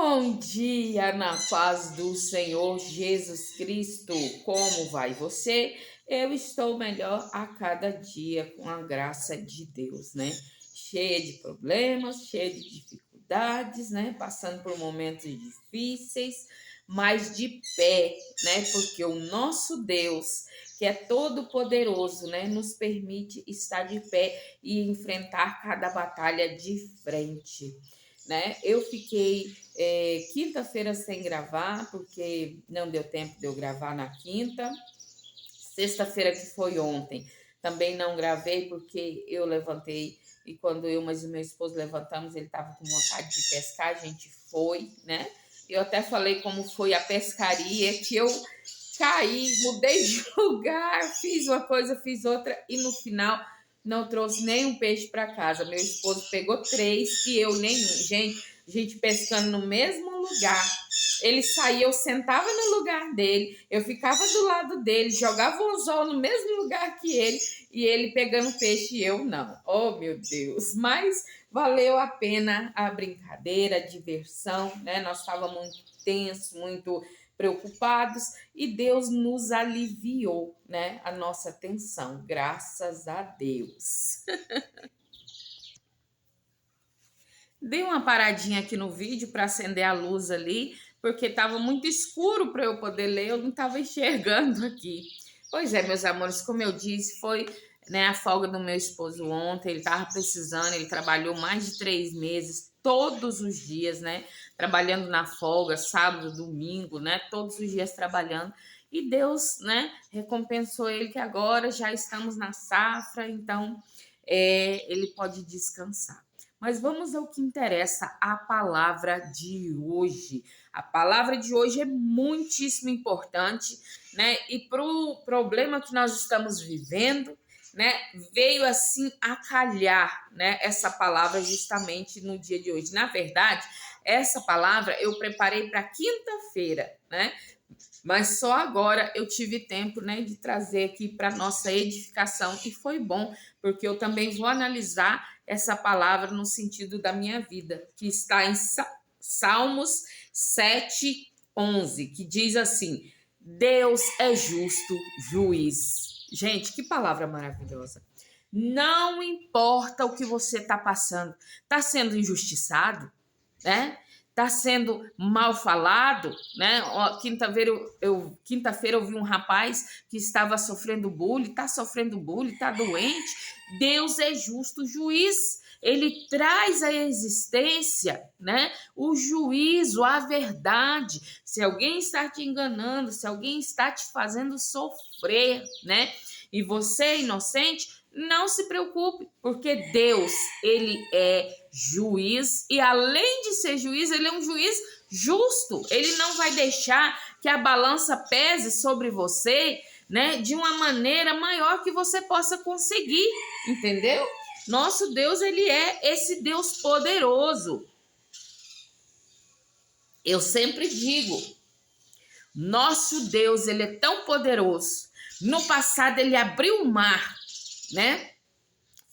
Bom dia, na paz do Senhor Jesus Cristo. Como vai você? Eu estou melhor a cada dia com a graça de Deus, né? Cheia de problemas, cheia de dificuldades, né? Passando por momentos difíceis, mas de pé, né? Porque o nosso Deus, que é todo poderoso, né, nos permite estar de pé e enfrentar cada batalha de frente, né? Eu fiquei quinta-feira sem gravar, porque não deu tempo de eu gravar na quinta. Sexta-feira, que foi ontem, também não gravei, porque eu levantei, e quando eu, mas o meu esposo levantamos, ele estava com vontade de pescar, a gente foi, né? Eu até falei como foi a pescaria, que eu caí, mudei de lugar, fiz uma coisa, fiz outra, e no final não trouxe nenhum peixe para casa. Meu esposo pegou 3 e eu nenhum. Gente pescando no mesmo lugar. Ele saía, eu sentava no lugar dele, eu ficava do lado dele, jogava um anzol no mesmo lugar que ele, e ele pegando peixe e eu não. Oh, meu Deus! Mas valeu a pena a brincadeira, a diversão, né? Nós estávamos muito tensos, muito preocupados, e Deus nos aliviou, né, a nossa tensão, graças a Deus. Dei uma paradinha aqui no vídeo para acender a luz ali, porque estava muito escuro para eu poder ler, eu não estava enxergando aqui. Pois é, meus amores, como eu disse, foi, né, a folga do meu esposo ontem. Ele estava precisando, ele trabalhou mais de 3 meses, todos os dias, né, trabalhando na folga, sábado, domingo, né, todos os dias trabalhando. E Deus, né, recompensou ele, que agora já estamos na safra, então ele pode descansar. Mas vamos ao que interessa, a palavra de hoje. A palavra de hoje é muitíssimo importante, né? E para o problema que nós estamos vivendo, né, veio assim a calhar, né, essa palavra justamente no dia de hoje. Na verdade, essa palavra eu preparei para quinta-feira, né? Mas só agora eu tive tempo, né, de trazer aqui para nossa edificação, e foi bom, porque eu também vou analisar essa palavra no sentido da minha vida, que está em Salmos 7:11, que diz assim: Deus é justo juiz. Gente, que palavra maravilhosa. Não importa o que você está passando, está sendo injustiçado, né? Está sendo mal falado, né? Quinta-feira eu vi um rapaz que estava sofrendo bullying, está sofrendo bullying, está doente. Deus é justo juiz. Ele traz à existência, né, o juízo, a verdade. Se alguém está te enganando, se alguém está te fazendo sofrer, né, e você é inocente, não se preocupe, porque Deus, ele é juiz, e além de ser juiz, ele é um juiz justo. Ele não vai deixar que a balança pese sobre você, né, de uma maneira maior que você possa conseguir, entendeu? Nosso Deus, ele é esse Deus poderoso. Eu sempre digo, nosso Deus, ele é tão poderoso. No passado, ele abriu o mar, né?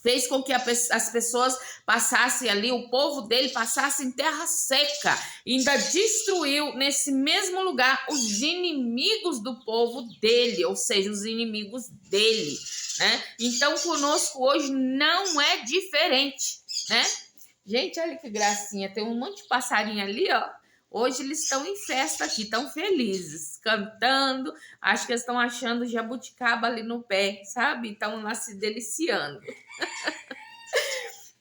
Fez com que as pessoas passassem ali, o povo dele passasse em terra seca. E ainda destruiu nesse mesmo lugar os inimigos do povo dele, ou seja, os inimigos dele, né? Então, conosco hoje não é diferente, né? Gente, olha que gracinha, tem um monte de passarinho ali, ó. Hoje eles estão em festa aqui, estão felizes, cantando. Acho que eles estão achando jabuticaba ali no pé, sabe? Estão lá se deliciando.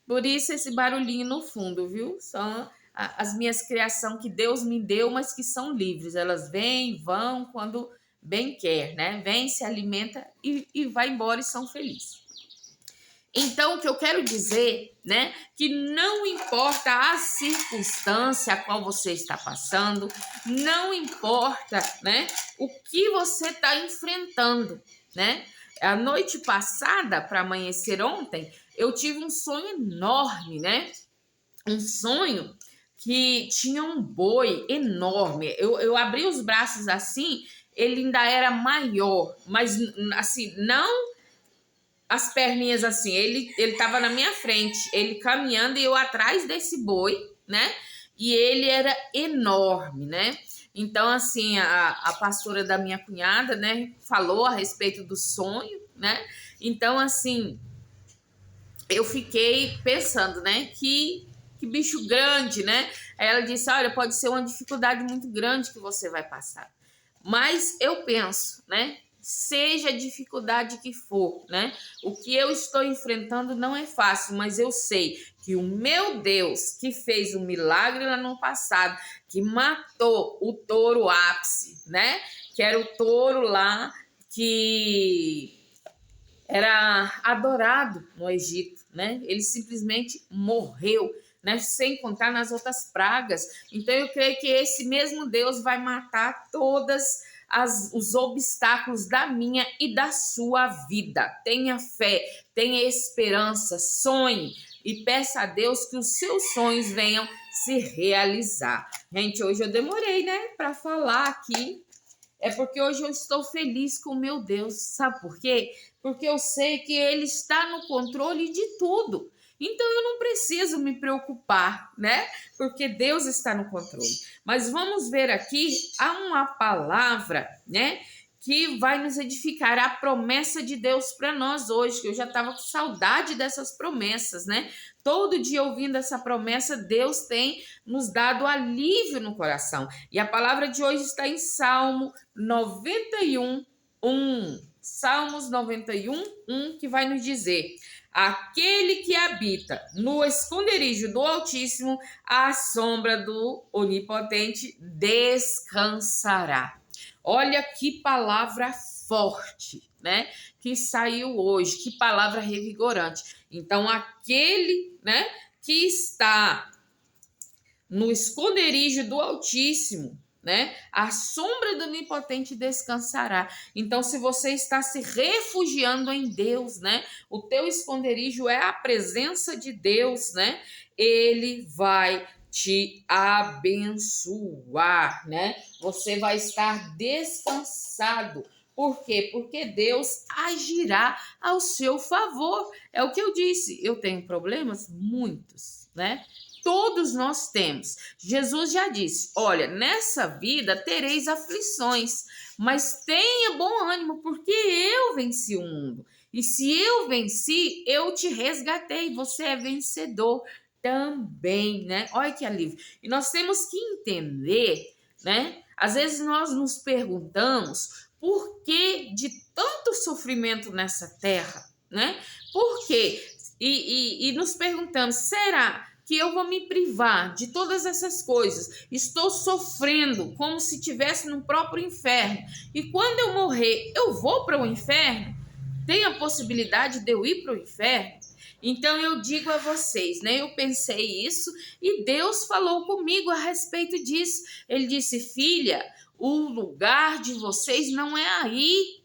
Por isso esse barulhinho no fundo, viu? São as minhas criações que Deus me deu, mas que são livres. Elas vêm, vão quando bem quer, né? Vem, se alimenta e vai embora e são felizes. Então, o que eu quero dizer, né, que não importa a circunstância a qual você está passando, não importa, né, o que você está enfrentando, né? A noite passada, para amanhecer ontem, eu tive um sonho enorme, né? Um sonho que tinha um boi enorme. Eu abri os braços assim, ele ainda era maior, mas assim, não as perninhas assim, ele estava na minha frente, ele caminhando e eu atrás desse boi, né? e ele era enorme, né? Então, assim, a pastora da minha cunhada, né, falou a respeito do sonho, né? Então, assim, eu fiquei pensando, né, que bicho grande, né? Aí ela disse, olha, pode ser uma dificuldade muito grande que você vai passar. Mas eu penso, né, seja a dificuldade que for, né? O que eu estou enfrentando não é fácil, mas eu sei que o meu Deus, que fez um milagre lá no passado, que matou o touro ápice, né? Que era o touro lá que era adorado no Egito, né? Ele simplesmente morreu, né? Sem contar nas outras pragas. Então eu creio que esse mesmo Deus vai matar todas os obstáculos da minha e da sua vida. Tenha fé, tenha esperança, sonhe e peça a Deus que os seus sonhos venham se realizar. Gente, hoje eu demorei, né, para falar aqui. É porque hoje eu estou feliz com o meu Deus. Sabe por quê? Porque eu sei que Ele está no controle de tudo. Então eu não preciso me preocupar, né? Porque Deus está no controle. Mas vamos ver aqui, há uma palavra, né? Que vai nos edificar, a promessa de Deus para nós hoje, que eu já estava com saudade dessas promessas, né? Todo dia ouvindo essa promessa, Deus tem nos dado alívio no coração. E a palavra de hoje está em Salmo 91, 1. Salmos 91, 1, que vai nos dizer: aquele que habita no esconderijo do Altíssimo, à sombra do Onipotente descansará. Olha que palavra forte, né? Que saiu hoje, que palavra revigorante. Então, aquele, né, que está no esconderijo do Altíssimo, né? A sombra do Onipotente descansará. Então, se você está se refugiando em Deus, né? O teu esconderijo é a presença de Deus, né? Ele vai te abençoar, né? Você vai estar descansado. Por quê? Porque Deus agirá ao seu favor. É o que eu disse. Eu tenho problemas? Muitos, né? Todos nós temos. Jesus já disse: olha, nessa vida tereis aflições, mas tenha bom ânimo, porque eu venci o mundo. E se eu venci, eu te resgatei. Você é vencedor também, né? Olha que alívio. E nós temos que entender, né? Às vezes nós nos perguntamos por que de tanto sofrimento nessa terra, né? Por quê? E nos perguntamos, será que eu vou me privar de todas essas coisas? Estou sofrendo como se estivesse no próprio inferno. E quando eu morrer, eu vou para o inferno? Tem a possibilidade de eu ir para o inferno? Então eu digo a vocês, né? Eu pensei isso e Deus falou comigo a respeito disso. Ele disse: filha, o lugar de vocês não é aí.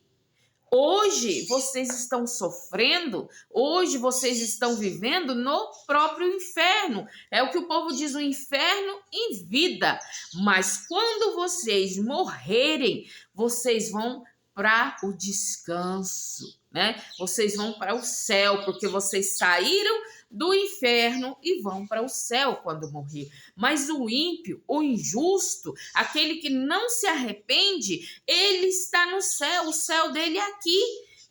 Hoje vocês estão sofrendo, hoje vocês estão vivendo no próprio inferno. É o que o povo diz, o inferno em vida. Mas quando vocês morrerem, vocês vão para o descanso, né? Vocês vão para o céu, porque vocês saíram do inferno e vão para o céu quando morrer. Mas o ímpio, o injusto, aquele que não se arrepende, ele está no céu, o céu dele é aqui,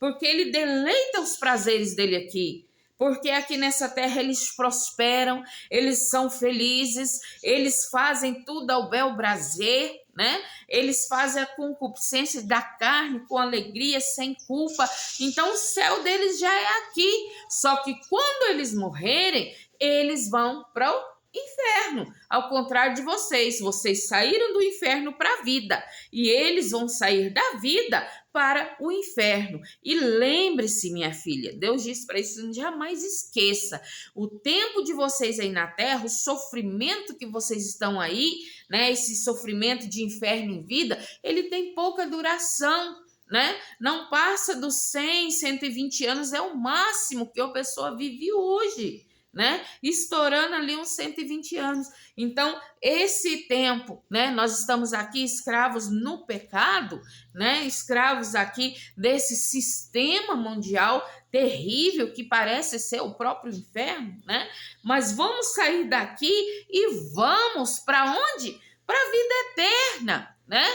porque ele deleita os prazeres dele aqui. Porque aqui nessa terra eles prosperam, eles são felizes, eles fazem tudo ao bel prazer, né? Eles fazem a concupiscência da carne com alegria, sem culpa. Então o céu deles já é aqui. Só que quando eles morrerem, eles vão para o inferno. Ao contrário de vocês, vocês saíram do inferno para a vida e eles vão sair da vida para o inferno. E lembre-se, minha filha, Deus disse para isso, jamais esqueça, o tempo de vocês aí na terra, o sofrimento que vocês estão aí, né, esse sofrimento de inferno em vida, ele tem pouca duração, né? Não passa dos 100, 120 anos, é o máximo que a pessoa vive hoje, né? Estourando ali uns 120 anos. Então, esse tempo, né? Nós estamos aqui escravos no pecado, né? Escravos aqui desse sistema mundial terrível que parece ser o próprio inferno, né? Mas vamos sair daqui e vamos para onde? Para a vida eterna, né?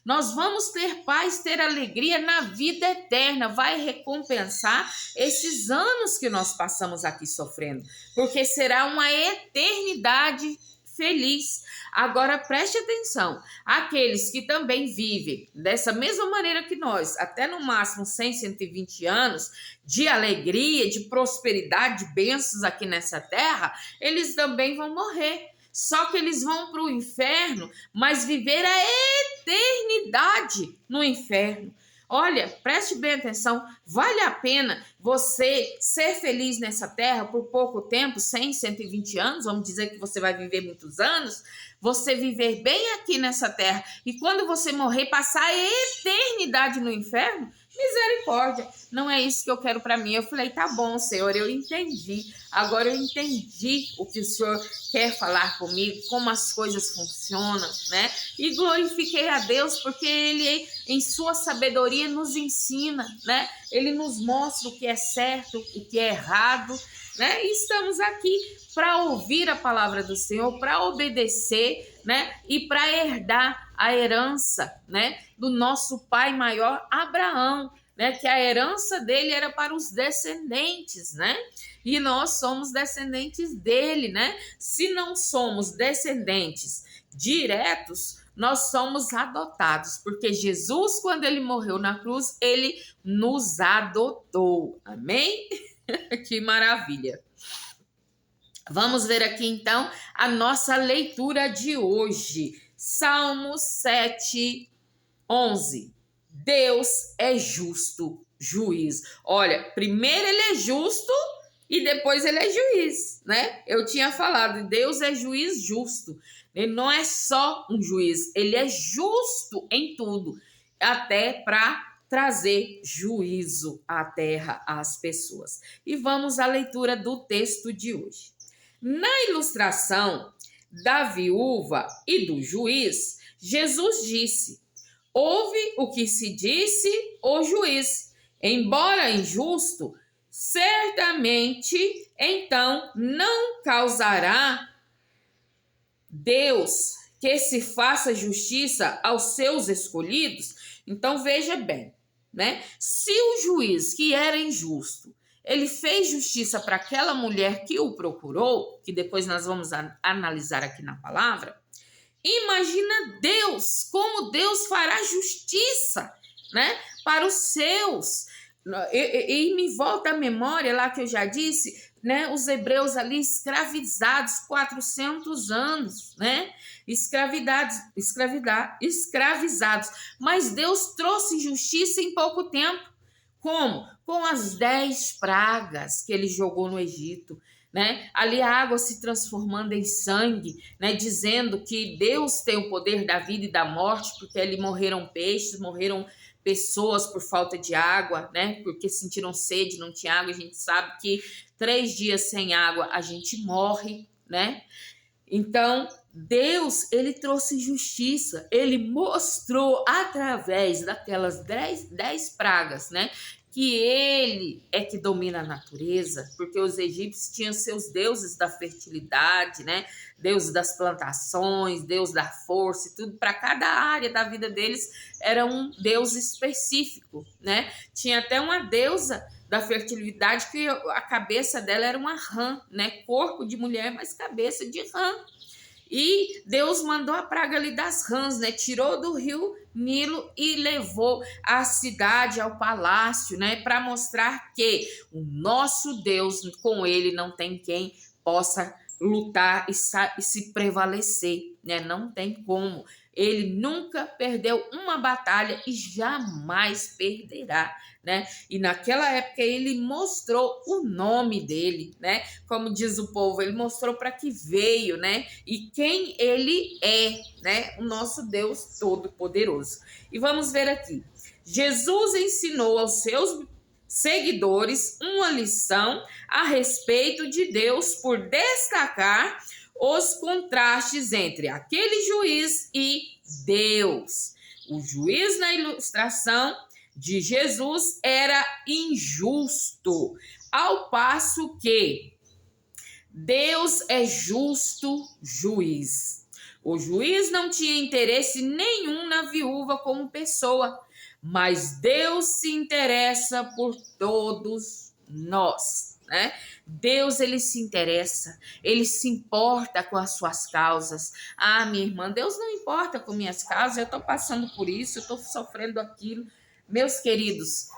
Nós vamos ter paz, ter alegria na vida eterna. Vai recompensar esses anos que nós passamos aqui sofrendo, porque será uma eternidade feliz. Agora preste atenção, aqueles que também vivem dessa mesma maneira que nós, até no máximo 100, 120 anos, de alegria, de prosperidade, de bênçãos aqui nessa terra, eles também vão morrer. Só que eles vão para o inferno, mas viver a eternidade no inferno. Olha, preste bem atenção, vale a pena você ser feliz nessa terra por pouco tempo, 100, 120 anos, vamos dizer que você vai viver muitos anos, você viver bem aqui nessa terra e quando você morrer, passar a eternidade no inferno? Misericórdia, não é isso que eu quero para mim. Eu falei, tá bom, Senhor, eu entendi. Agora eu entendi o que o Senhor quer falar comigo, como as coisas funcionam, né? E glorifiquei a Deus porque Ele, em sua sabedoria, nos ensina, né? Ele nos mostra o que é certo, o que é errado, né? E estamos aqui para ouvir a palavra do Senhor, para obedecer, né? E para herdar a herança, né? Do nosso pai maior Abraão, né? Que a herança dele era para os descendentes, né? E nós somos descendentes dele, né? Se não somos descendentes diretos, nós somos adotados, porque Jesus, quando ele morreu na cruz, ele nos adotou. Amém? Que maravilha. Vamos ver aqui então a nossa leitura de hoje. Salmos 7, 11. Deus é justo juiz. Olha, primeiro ele é justo e depois ele é juiz, né? Eu tinha falado, Deus é juiz justo. Ele não é só um juiz, ele é justo em tudo, até para trazer juízo à terra, às pessoas. E vamos à leitura do texto de hoje. Na ilustração da viúva e do juiz, Jesus disse: ouve o que se disse o juiz, embora injusto, certamente então não causará Deus que se faça justiça aos seus escolhidos. Então veja bem, né? Se o juiz, que era injusto, ele fez justiça para aquela mulher que o procurou, que depois nós vamos analisar aqui na palavra, imagina Deus, como Deus fará justiça, né, para os seus. E me volta à memória lá que eu já disse, né, os hebreus ali escravizados 400 anos, né, escravizados, mas Deus trouxe justiça em pouco tempo. Como? Com as 10 pragas que ele jogou no Egito, né? Ali a água se transformando em sangue, né? Dizendo que Deus tem o poder da vida e da morte, porque ali morreram peixes, morreram pessoas por falta de água, né? Porque sentiram sede, não tinha água. A gente sabe que 3 dias sem água a gente morre, né? Então, Deus, ele trouxe justiça, ele mostrou através daquelas 10 pragas, né? Que ele é que domina a natureza, porque os egípcios tinham seus deuses da fertilidade, né? Deus das plantações, Deus da força e tudo. Para cada área da vida deles era um Deus específico, né? Tinha até uma deusa da fertilidade que a cabeça dela era uma rã, né? Corpo de mulher, mas cabeça de rã. E Deus mandou a praga ali das rãs, né? Tirou do rio Nilo e levou a cidade ao palácio, né? Para mostrar que o nosso Deus, com ele não tem quem possa lutar e se prevalecer, né? Não tem como. Ele nunca perdeu uma batalha e jamais perderá, né? E naquela época ele mostrou o nome dele, né? Como diz o povo, ele mostrou para que veio, né? E quem ele é, né? O nosso Deus Todo-Poderoso. E vamos ver aqui. Jesus ensinou aos seus seguidores uma lição a respeito de Deus por destacar os contrastes entre aquele juiz e Deus. O juiz na ilustração de Jesus era injusto, ao passo que Deus é justo juiz. O juiz não tinha interesse nenhum na viúva como pessoa, mas Deus se interessa por todos nós, né? Deus, ele se interessa, ele se importa com as suas causas. Ah, minha irmã, Deus não importa com minhas causas, eu estou passando por isso, eu estou sofrendo aquilo. Meus queridos,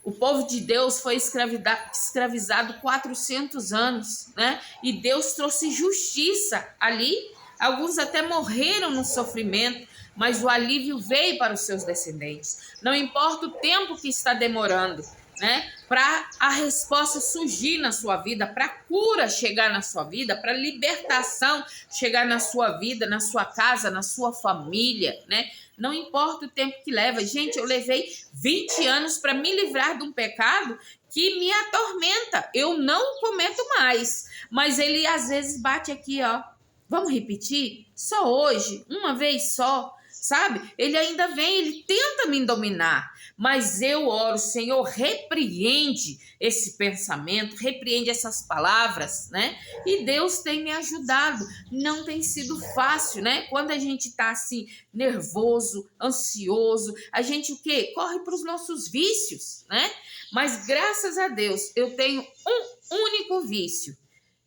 o povo de Deus foi escravizado 400 anos, né? E Deus trouxe justiça ali. Alguns até morreram no sofrimento, mas o alívio veio para os seus descendentes. Não importa o tempo que está demorando, né? Para a resposta surgir na sua vida, para a cura chegar na sua vida, para a libertação chegar na sua vida, na sua casa, na sua família, né? Não importa o tempo que leva. Gente, eu levei 20 anos para me livrar de um pecado que me atormenta. Eu não cometo mais, mas ele às vezes bate aqui, ó. Vamos repetir? Só hoje, uma vez só, sabe? Ele ainda vem, ele tenta me dominar, mas eu oro, Senhor, repreende esse pensamento, repreende essas palavras, né? E Deus tem me ajudado. Não tem sido fácil, né? Quando a gente tá assim, nervoso, ansioso, a gente o quê? Corre para os nossos vícios, né? Mas graças a Deus, eu tenho um único vício,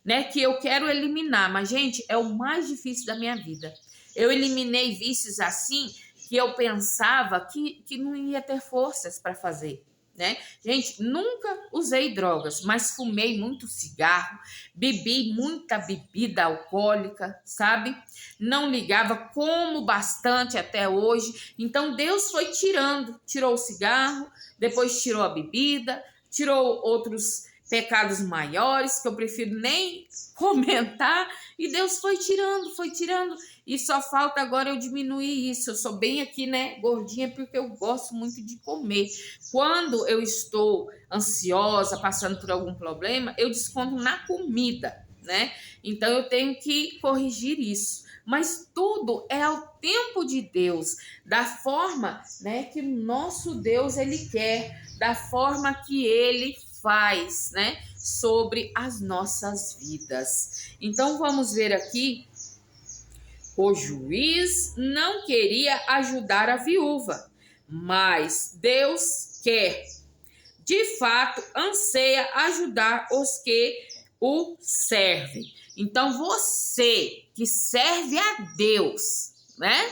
né, que eu quero eliminar, mas gente, é o mais difícil da minha vida. Eu eliminei vícios assim que eu pensava que não ia ter forças para fazer, né? Gente, nunca usei drogas, mas fumei muito cigarro, bebi muita bebida alcoólica, sabe? Não ligava, como bastante até hoje. Então Deus foi tirou o cigarro, depois tirou a bebida, tirou outros pecados maiores, que eu prefiro nem comentar, e Deus foi tirando, e só falta agora eu diminuir isso. Eu sou bem aqui, né, gordinha, porque eu gosto muito de comer. Quando eu estou ansiosa, passando por algum problema, eu desconto na comida, né? Então eu tenho que corrigir isso. Mas tudo é ao tempo de Deus, da forma, né, que o nosso Deus, ele quer, da forma que ele faz, né, sobre as nossas vidas. Então vamos ver aqui, o juiz não queria ajudar a viúva, mas Deus quer, de fato, anseia ajudar os que o servem. Então você que serve a Deus, né?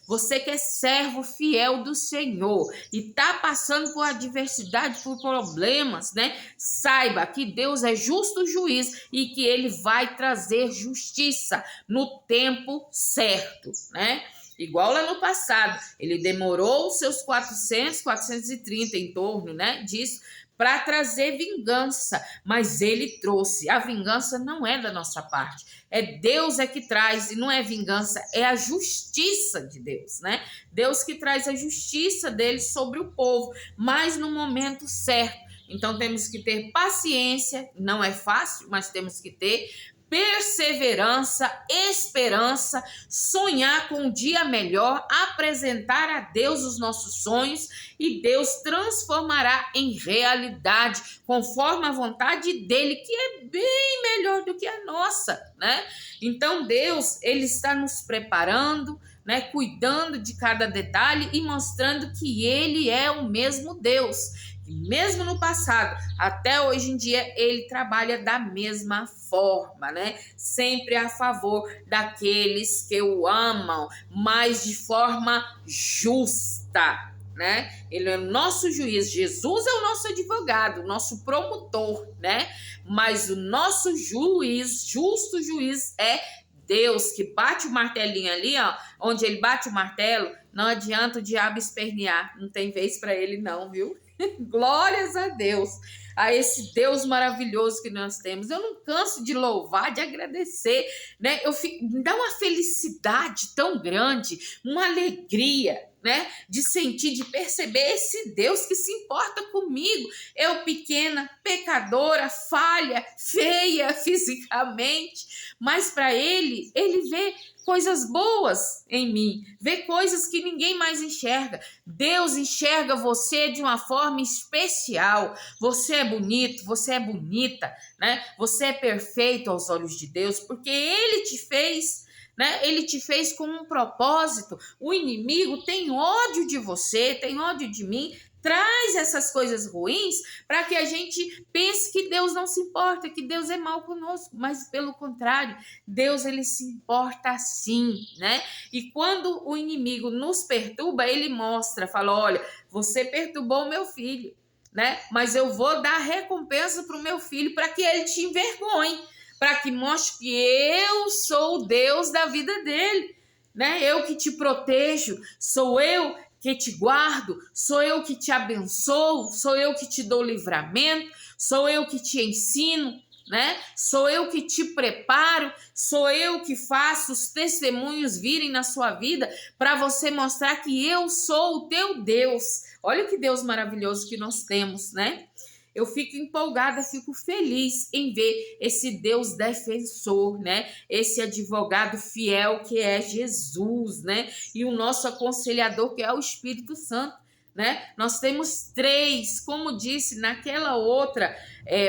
Você que é servo fiel do Senhor e está passando por adversidade, por problemas, né? Saiba que Deus é justo juiz e que ele vai trazer justiça no tempo certo, né? Igual lá no passado, ele demorou os seus 430 em torno, né, disso, para trazer vingança, mas ele trouxe. A vingança não é da nossa parte, é Deus é que traz, e não é vingança, é a justiça de Deus, né? Deus que traz a justiça dele sobre o povo, mas no momento certo. Então temos que ter paciência, não é fácil, mas temos que ter perseverança, esperança, sonhar com um dia melhor, apresentar a Deus os nossos sonhos e Deus transformará em realidade conforme a vontade dele, que é bem melhor do que a nossa, né? Então Deus, ele está nos preparando, né, cuidando de cada detalhe e mostrando que ele é o mesmo Deus. E mesmo no passado, até hoje em dia, ele trabalha da mesma forma, né? Sempre a favor daqueles que o amam, mas de forma justa, né? Ele é o nosso juiz, Jesus é o nosso advogado, nosso promotor, né? Mas o nosso juiz, justo juiz, é Deus, que bate o martelinho ali, ó, onde ele bate o martelo, não adianta o diabo espernear, não tem vez para ele não, viu? Glórias a Deus, a esse Deus maravilhoso que nós temos. Eu não canso de louvar, de agradecer, né? Me dá uma felicidade tão grande, uma alegria, né? De sentir, de perceber esse Deus que se importa comigo. Eu pequena, pecadora, falha, feia fisicamente, mas para ele vê coisas boas em mim, vê coisas que ninguém mais enxerga. Deus enxerga você de uma forma especial. Você é bonito, você é bonita, né? Você é perfeito aos olhos de Deus, porque Ele te fez, né? Ele te fez com um propósito. O inimigo tem ódio de você, tem ódio de mim, traz essas coisas ruins para que a gente pense que Deus não se importa, que Deus é mal conosco, mas pelo contrário, Deus ele se importa sim, né? E quando o inimigo nos perturba, ele mostra, fala, olha, você perturbou o meu filho, né? Mas eu vou dar recompensa para o meu filho para que ele te envergonhe, para que mostre que eu sou o Deus da vida dele, né? Eu que te protejo, sou eu que te guardo, sou eu que te abençoo, sou eu que te dou livramento, sou eu que te ensino, né? Sou eu que te preparo, sou eu que faço os testemunhos virem na sua vida para você mostrar que eu sou o teu Deus. Olha que Deus maravilhoso que nós temos, né? Eu fico empolgada, fico feliz em ver esse Deus defensor, né? Esse advogado fiel que é Jesus, né? E o nosso aconselhador que é o Espírito Santo, né? Nós temos três, como disse naquela outra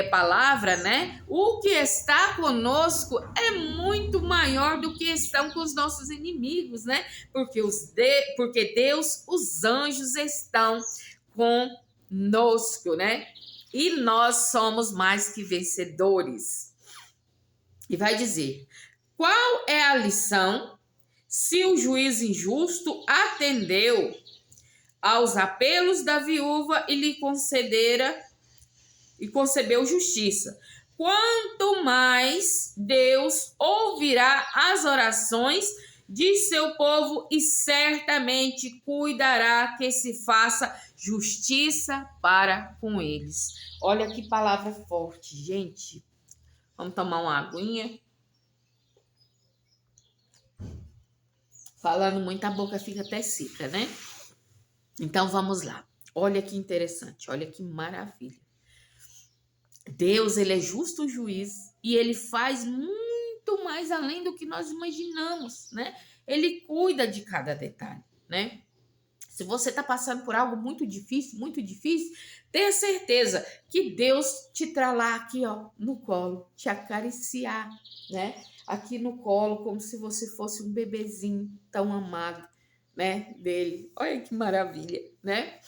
palavra, né? O que está conosco é muito maior do que estão com os nossos inimigos, né? Porque Deus, os anjos estão conosco, né? E nós somos mais que vencedores. E vai dizer, qual é a lição se o juiz injusto atendeu aos apelos da viúva e lhe concebeu justiça? Quanto mais Deus ouvirá as orações de seu povo e certamente cuidará que se faça justiça para com eles. Olha que palavra forte, gente. Vamos tomar uma aguinha. Falando muito, a boca fica até seca, né? Então vamos lá. Olha que interessante, olha que maravilha. Deus, ele é justo juiz e ele faz muito mais além do que nós imaginamos, né? Ele cuida de cada detalhe, né? Se você está passando por algo muito difícil, tenha certeza que Deus te trará aqui, ó, no colo, te acariciar, né? Aqui no colo, como se você fosse um bebezinho tão amado, né? Dele. Olha que maravilha, né?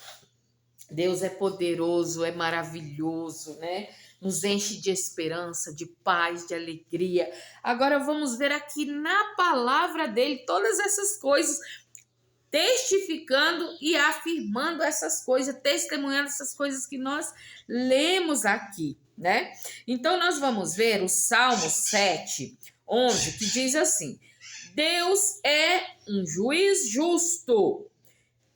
Deus é poderoso, é maravilhoso, né? Nos enche de esperança, de paz, de alegria. Agora vamos ver aqui na palavra dele todas essas coisas, testificando e afirmando essas coisas, testemunhando essas coisas que nós lemos aqui, né? Então nós vamos ver o Salmo 7, 11, que diz assim: Deus é um juiz justo,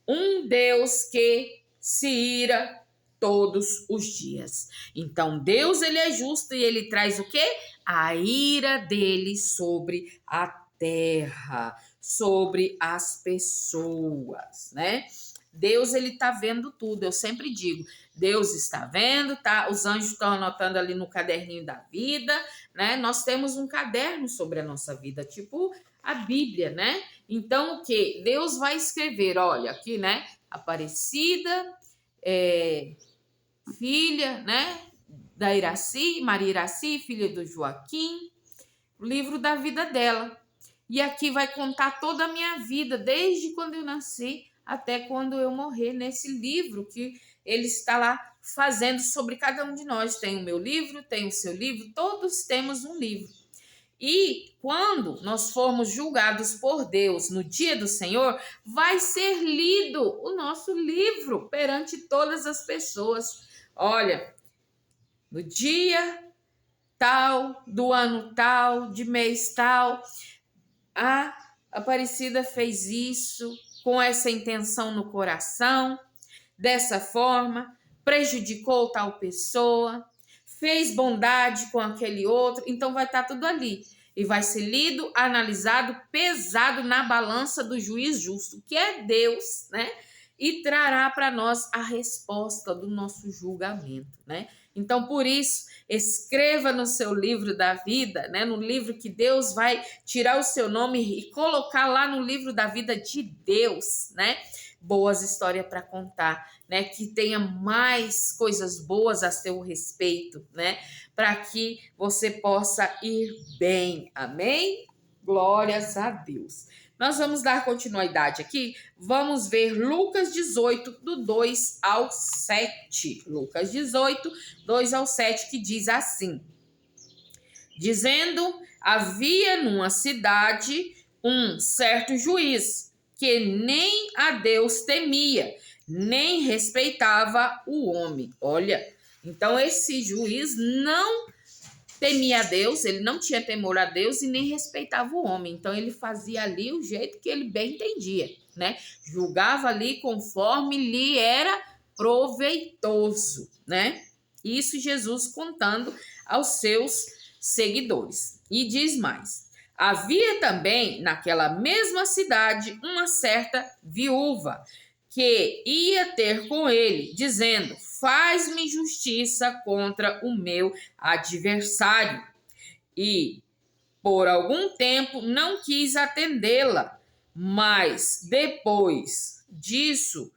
um Deus que se ira todos os dias. Então Deus, ele é justo e ele traz o quê? A ira dele sobre a terra, sobre as pessoas, né? Deus, ele tá vendo tudo. Eu sempre digo, Deus está vendo, tá? Os anjos estão anotando ali no caderninho da vida, né? Nós temos um caderno sobre a nossa vida, tipo a Bíblia, né? Então, o que? Deus vai escrever, olha, aqui, né? Aparecida, filha, né? Da Iraci, Maria Iraci, filha do Joaquim, o livro da vida dela. E aqui vai contar toda a minha vida, desde quando eu nasci até quando eu morrer, nesse livro que ele está lá fazendo sobre cada um de nós. Tem o meu livro, tem o seu livro, todos temos um livro. E quando nós formos julgados por Deus no dia do Senhor, vai ser lido o nosso livro perante todas as pessoas. Olha, no dia tal, do ano tal, de mês tal, a Aparecida fez isso com essa intenção no coração, dessa forma, prejudicou tal pessoa, fez bondade com aquele outro, então vai estar tudo ali. E vai ser lido, analisado, pesado na balança do juiz justo, que é Deus, né? E trará para nós a resposta do nosso julgamento, né? Então, por isso, escreva no seu livro da vida, né? No livro que Deus vai tirar o seu nome e colocar lá no livro da vida de Deus, né? Boas histórias para contar, né? Que tenha mais coisas boas a seu respeito, né? Para que você possa ir bem. Amém? Glórias a Deus. Nós vamos dar continuidade aqui. Vamos ver Lucas 18, do 2 ao 7. Lucas 18, 2 ao 7, que diz assim: dizendo, havia numa cidade um certo juiz, que nem a Deus temia, nem respeitava o homem. Olha, então esse juiz não temia a Deus, ele não tinha temor a Deus e nem respeitava o homem. Então ele fazia ali o jeito que ele bem entendia, né? Julgava ali conforme lhe era proveitoso, né? Isso Jesus contando aos seus seguidores. E diz mais: havia também naquela mesma cidade uma certa viúva que ia ter com ele, dizendo: faz-me justiça contra o meu adversário. E por algum tempo não quis atendê-la, mas depois disso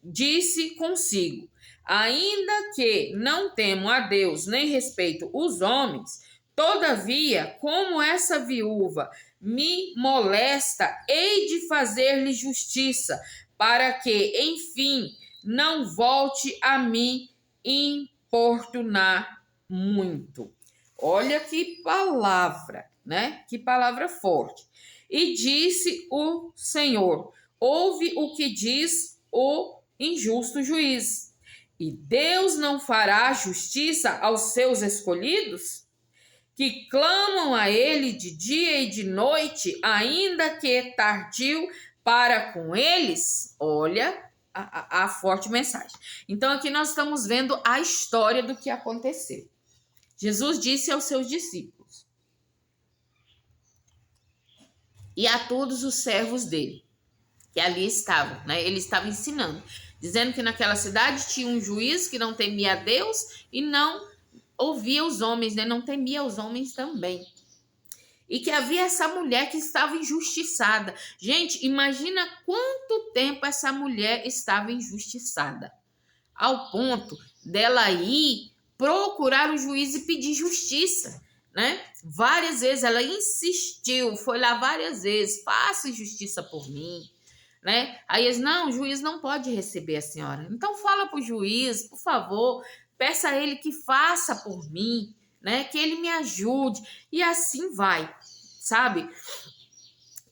disse consigo: ainda que não temo a Deus nem respeito os homens, todavia, como essa viúva me molesta, hei de fazer-lhe justiça, para que, enfim, não volte a me importunar muito. Olha que palavra, né? Que palavra forte. E disse o Senhor: ouve o que diz o injusto juiz. E Deus não fará justiça aos seus escolhidos, que clamam a ele de dia e de noite, ainda que tardio para com eles? Olha a forte mensagem. Então aqui nós estamos vendo a história do que aconteceu. Jesus disse aos seus discípulos e a todos os servos dele, que ali estavam, né? Ele estava ensinando, dizendo que naquela cidade tinha um juiz que não temia a Deus e não ouvia os homens, né? Não temia os homens também. E que havia essa mulher que estava injustiçada. Gente, imagina quanto tempo essa mulher estava injustiçada, ao ponto dela ir procurar o juiz e pedir justiça, né? Várias vezes ela insistiu, foi lá várias vezes: faça justiça por mim, né? Aí eles: não, o juiz não pode receber a senhora. Então fala para o juiz, por favor, peça a ele que faça por mim, né? Que ele me ajude. E assim vai, sabe?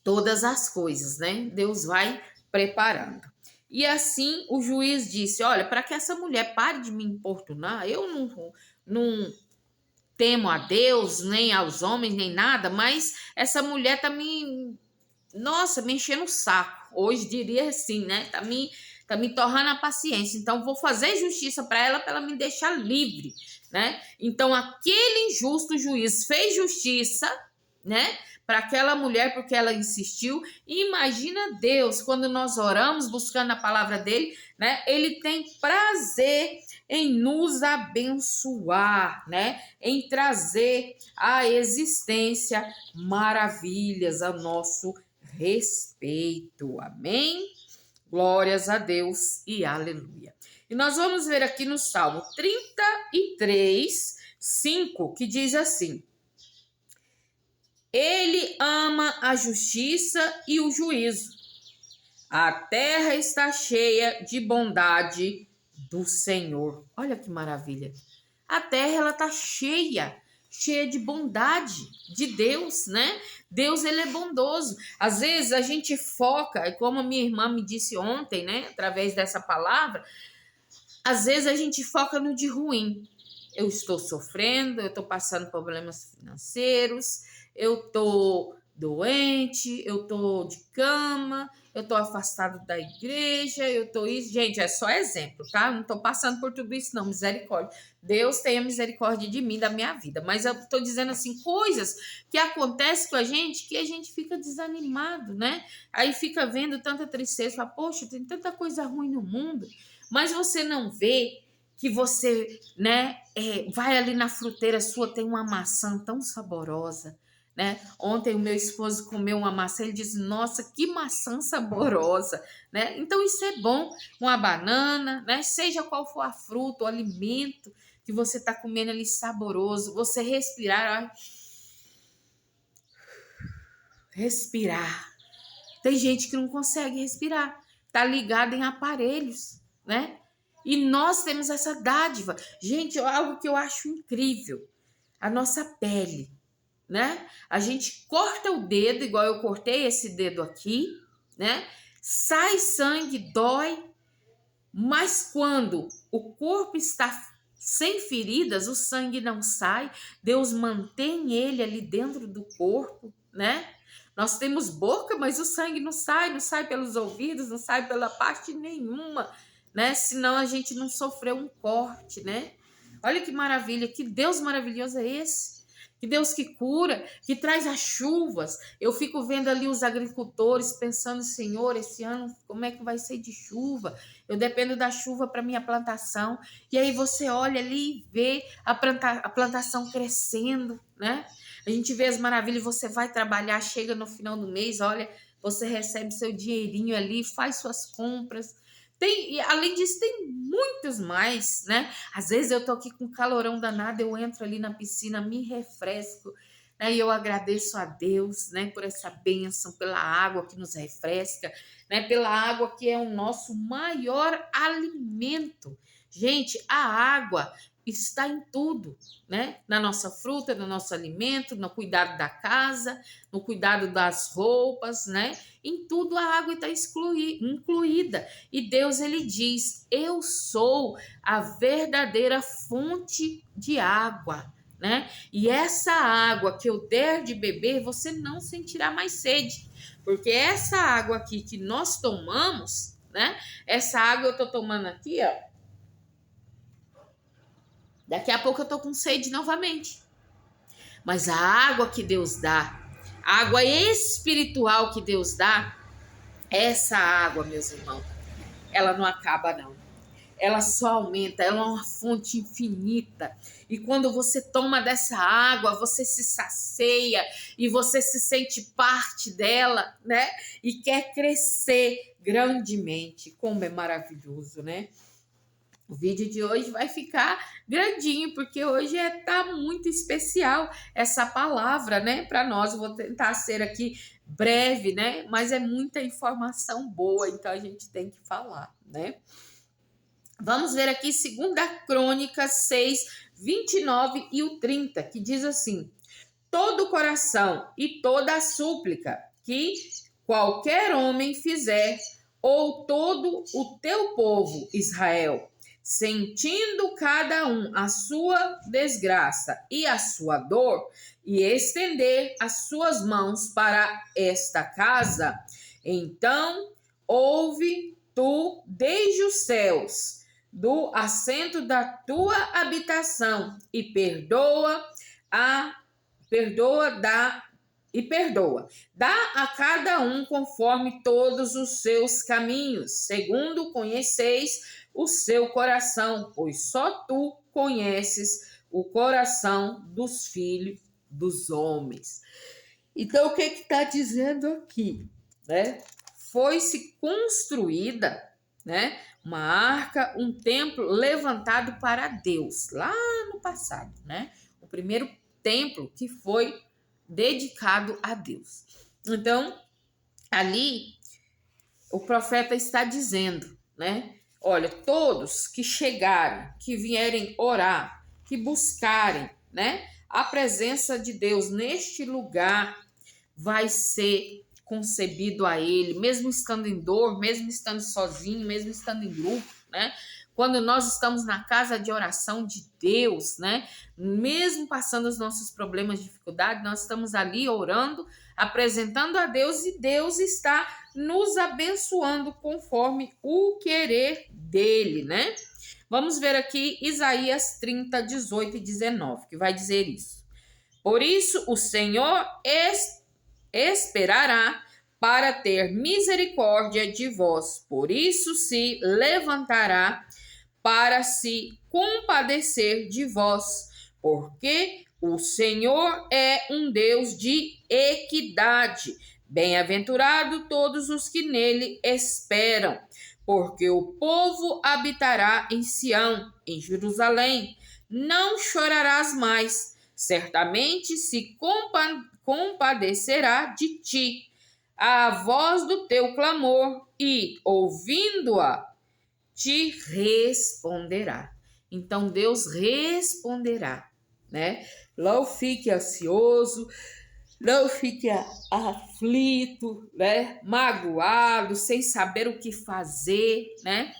Todas as coisas, né? Deus vai preparando. E assim o juiz disse: olha, para que essa mulher pare de me importunar, eu não temo a Deus, nem aos homens, nem nada, mas essa mulher tá me enchendo o saco. Hoje diria assim, né? Tá me torrando a paciência. Então vou fazer justiça para ela me deixar livre, né? Então aquele injusto juiz fez justiça, né, para aquela mulher, porque ela insistiu. E imagina Deus, quando nós oramos buscando a palavra dele, né, ele tem prazer em nos abençoar, né, em trazer à existência maravilhas a nosso respeito. Amém? Glórias a Deus e aleluia. E nós vamos ver aqui no Salmo 33, 5, que diz assim: ele ama a justiça e o juízo. A terra está cheia de bondade do Senhor. Olha que maravilha. A terra, ela está cheia de bondade de Deus, né? Deus, ele é bondoso. Às vezes a gente foca, como a minha irmã me disse ontem, né, através dessa palavra, às vezes a gente foca no de ruim. Eu estou sofrendo, eu estou passando problemas financeiros, eu estou doente, eu tô de cama, eu tô afastado da igreja, eu tô isso. Gente, é só exemplo, tá? Não tô passando por tudo isso, não. Misericórdia. Deus tenha misericórdia de mim, da minha vida. Mas eu tô dizendo assim, coisas que acontecem com a gente que a gente fica desanimado, né? Aí fica vendo tanta tristeza, fala, poxa, tem tanta coisa ruim no mundo, mas você não vê que você, né, vai ali na fruteira sua, tem uma maçã tão saborosa, né? Ontem o meu esposo comeu uma maçã, ele disse, nossa, que maçã saborosa, né? Então isso é bom, uma banana, né? Seja qual for a fruta, o alimento que você está comendo ali saboroso, você respirar, ó, respirar. Tem gente que não consegue respirar, tá ligado em aparelhos, né? E nós temos essa dádiva. Gente, algo que eu acho incrível, a nossa pele, né? A gente corta o dedo, igual eu cortei esse dedo aqui, né? Sai sangue, dói, mas quando o corpo está sem feridas, o sangue não sai, Deus mantém ele ali dentro do corpo, né? Nós temos boca, mas o sangue não sai pelos ouvidos, não sai pela parte nenhuma, né? Senão a gente não sofreu um corte, né? Olha que maravilha, que Deus maravilhoso é esse? Que Deus que cura, que traz as chuvas. Eu fico vendo ali os agricultores pensando, Senhor, esse ano como é que vai ser de chuva? Eu dependo da chuva para minha plantação. E aí você olha ali e vê a plantação crescendo, né? A gente vê as maravilhas, você vai trabalhar, chega no final do mês, olha, você recebe seu dinheirinho ali, faz suas compras. E além disso, tem muitos mais, né? Às vezes eu tô aqui com calorão danado, eu entro ali na piscina, me refresco, né? E eu agradeço a Deus, né, por essa bênção, pela água que nos refresca, né? Pela água que é o nosso maior alimento. Gente, a água está em tudo, né? Na nossa fruta, no nosso alimento, no cuidado da casa, no cuidado das roupas, né? Em tudo a água está incluída. E Deus, ele diz, eu sou a verdadeira fonte de água, né? E essa água que eu der de beber, você não sentirá mais sede. Porque essa água aqui que nós tomamos, né? Essa água eu tô tomando aqui, ó. Daqui a pouco eu tô com sede novamente. Mas a água que Deus dá, a água espiritual que Deus dá, essa água, meus irmãos, ela não acaba não. Ela só aumenta, ela é uma fonte infinita. E quando você toma dessa água, você se sacia e você se sente parte dela, né? E quer crescer grandemente. Como é maravilhoso, né? O vídeo de hoje vai ficar grandinho, porque hoje tá muito especial essa palavra, né, para nós. Eu vou tentar ser aqui breve, né, mas é muita informação boa, então a gente tem que falar, né. Vamos ver aqui 2 Crônicas 6, 29 e o 30, que diz assim: todo o coração e toda a súplica que qualquer homem fizer, ou todo o teu povo, Israel, sentindo cada um a sua desgraça e a sua dor, e estender as suas mãos para esta casa, então ouve tu desde os céus, do assento da tua habitação, e perdoa, dá a cada um conforme todos os seus caminhos, segundo conheceis o seu coração, pois só tu conheces o coração dos filhos dos homens. Então, o que está dizendo aqui, né? Foi-se construída, né, uma arca, um templo levantado para Deus, lá no passado, né? O primeiro templo que foi dedicado a Deus. Então, ali, o profeta está dizendo, né? Olha, todos que chegarem, que vierem orar, que buscarem, né, a presença de Deus neste lugar, vai ser concebido a ele, mesmo estando em dor, mesmo estando sozinho, mesmo estando em grupo, né? Quando nós estamos na casa de oração de Deus, né? Mesmo passando os nossos problemas, dificuldades, nós estamos ali orando, apresentando a Deus e Deus está nos abençoando conforme o querer dele, né? Vamos ver aqui Isaías 30, 18 e 19, que vai dizer isso. Por isso o Senhor esperará para ter misericórdia de vós. Por isso se levantará para se compadecer de vós, porque o Senhor é um Deus de equidade. Bem-aventurado todos os que nele esperam, porque o povo habitará em Sião, em Jerusalém. Não chorarás mais, certamente se compadecerá de ti a voz do teu clamor e, ouvindo-a, te responderá. Então Deus responderá, né? Não fique ansioso, não fique aflito, né? Magoado, sem saber o que fazer, né?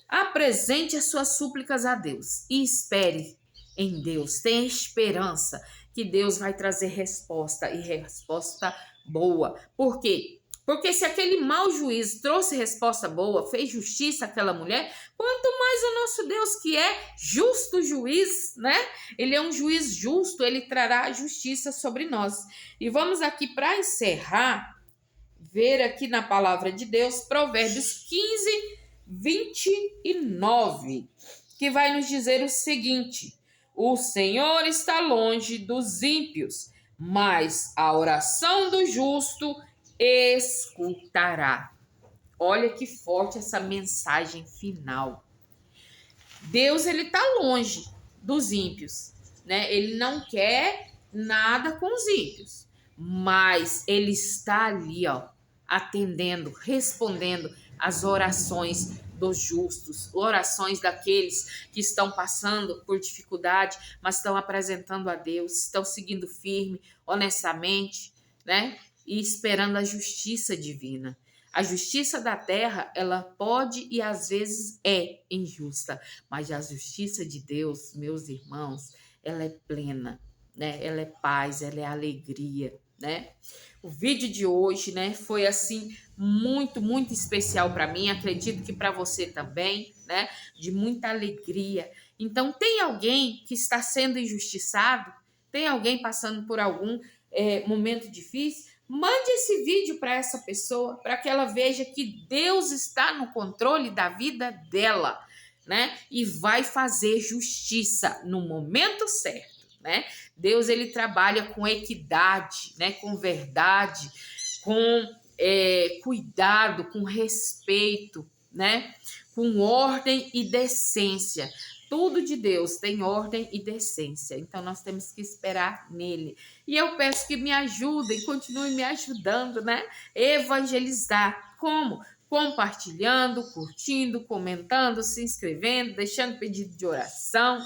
Apresente as suas súplicas a Deus e espere em Deus. Tenha esperança que Deus vai trazer resposta e resposta boa. Por quê? Porque se aquele mau juiz trouxe resposta boa, fez justiça àquela mulher, quanto mais o nosso Deus, que é justo juiz, né? Ele é um juiz justo, ele trará justiça sobre nós. E vamos aqui para encerrar, ver aqui na palavra de Deus, Provérbios 15, 29, que vai nos dizer o seguinte: o Senhor está longe dos ímpios, mas a oração do justo escutará. Olha que forte essa mensagem final. Deus, ele está longe dos ímpios, né? Ele não quer nada com os ímpios, mas ele está ali, ó, atendendo, respondendo as orações dos justos, orações daqueles que estão passando por dificuldade, mas estão apresentando a Deus, estão seguindo firme, honestamente, né? E esperando a justiça divina. A justiça da terra, ela pode e às vezes é injusta, mas a justiça de Deus, meus irmãos, ela é plena, né? Ela é paz, ela é alegria, né? O vídeo de hoje, né, foi assim muito, muito especial para mim, acredito que para você também, né? De muita alegria. Então, tem alguém que está sendo injustiçado? Tem alguém passando por algum momento difícil? Mande esse vídeo para essa pessoa, para que ela veja que Deus está no controle da vida dela, né? E vai fazer justiça no momento certo, né? Deus, ele trabalha com equidade, né? Com verdade, com cuidado, com respeito, né? Com ordem e decência. Tudo de Deus tem ordem e decência, então nós temos que esperar nele. E eu peço que me ajudem, continuem me ajudando, né? Evangelizar. Como? Compartilhando, curtindo, comentando, se inscrevendo, deixando pedido de oração,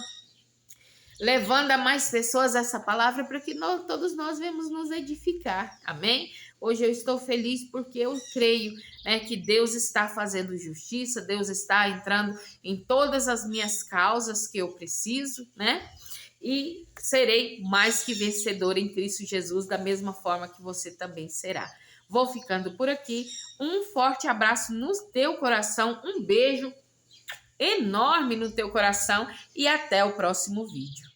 levando a mais pessoas essa palavra para que todos nós venhamos nos edificar. Amém? Hoje eu estou feliz porque eu creio, né, que Deus está fazendo justiça, Deus está entrando em todas as minhas causas que eu preciso, né? E serei mais que vencedora em Cristo Jesus, da mesma forma que você também será. Vou ficando por aqui. Um forte abraço no teu coração, um beijo enorme no teu coração e até o próximo vídeo.